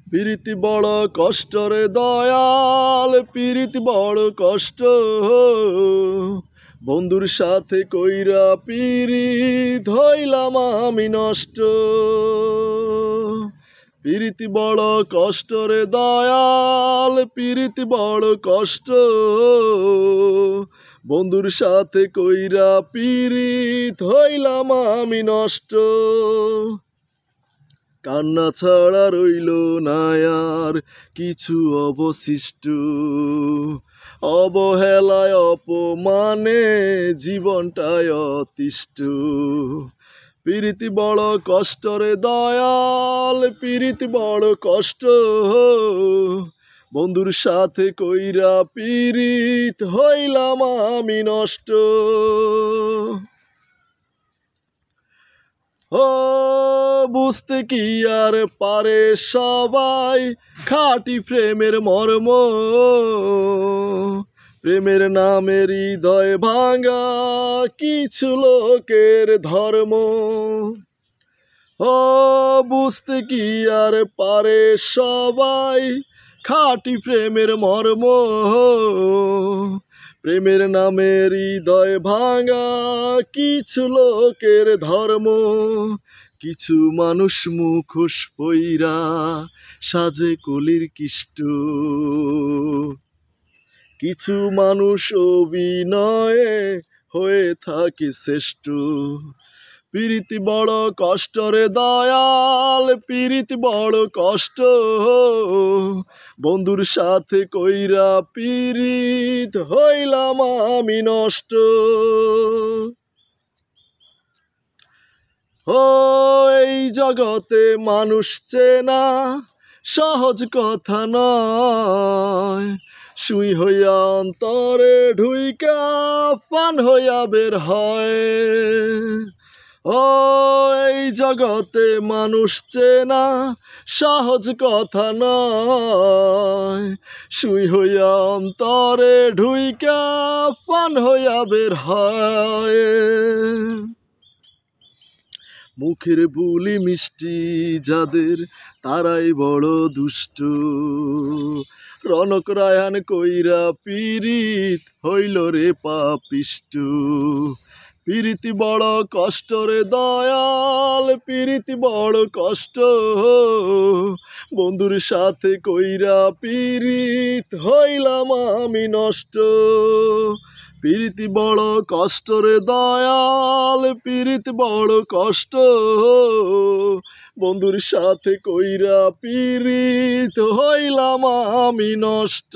পিরিতি বড় কষ্ট রে দয়াল, পিরিতি বড় কষ্ট। বন্ধুর সাথে কইরা পিরিত হইলাম আমি নষ্ট। পিরিতি বড় কষ্ট রে দয়াল, পিরিতি বড় কষ্ট। বন্ধুর সাথে কইরা পিরিত হইলাম আমি নষ্ট। কান্না ছাড়া রইল না আর কিছু অবশিষ্ট, অবহেলায় অপমানে জীবনটায় অতিষ্ঠ। পিরিতি বড় কষ্ট রে দয়াল, পিরিতি বড় কষ্ট। বন্ধুর সাথে কইরা পিরিত হইলাম আমি নষ্ট। ও বুঝতে কি আর পারে সবাই খাঁটি প্রেমের মর্ম, প্রেমের নামে হৃদয় ভাঙা কিছু লোকের ধর্ম। ও বুঝতে কি আর পারে সবাই খাঁটি প্রেমের মর্ম, প্রেমের নামে হৃদয় ভাঙা কিছু লোকের ধর্ম। কিছু মানুষ মুখোশ পইরা সাজে কলির কিষ্ট, কিছু মানুষ অভিনয়ে হয়ে থাকে শ্রেষ্ঠ। পিরিতি বড় কষ্ট রে দয়াল, পিরিতি বড় কষ্ট। বন্ধুর সাথে কইরা পিরিত হইলাম আমি নষ্ট। ও এই জগতে মানুষ চেনা সহজ কথা নয়, সুই হইয়া অন্তরে ঢুইকা পান হইয়া বের হয়। ও এই জগতে মানুষ চেনা সহজ কথা নয়, সুই হইয়া অন্তরে ঢুইকা পান হইয়া বের হয়। মুখের বুলি মিষ্টি যাদের তারাই বড় দুষ্ট, রনক রায়ান কইরা পিরিত হইল রে পাপিষ্ট। পিরিতি বড় কষ্ট রে দয়াল, পিরিতি বড় কষ্ট। বন্ধুর সাথে কইরা পিরিত হইলাম আমি নষ্ট। পিরিতি বড় কষ্ট রে দয়াল, পিরিতি বড় কষ্ট। বন্ধুর সাথে কইরা পিরিত হইলাম আমি নষ্ট।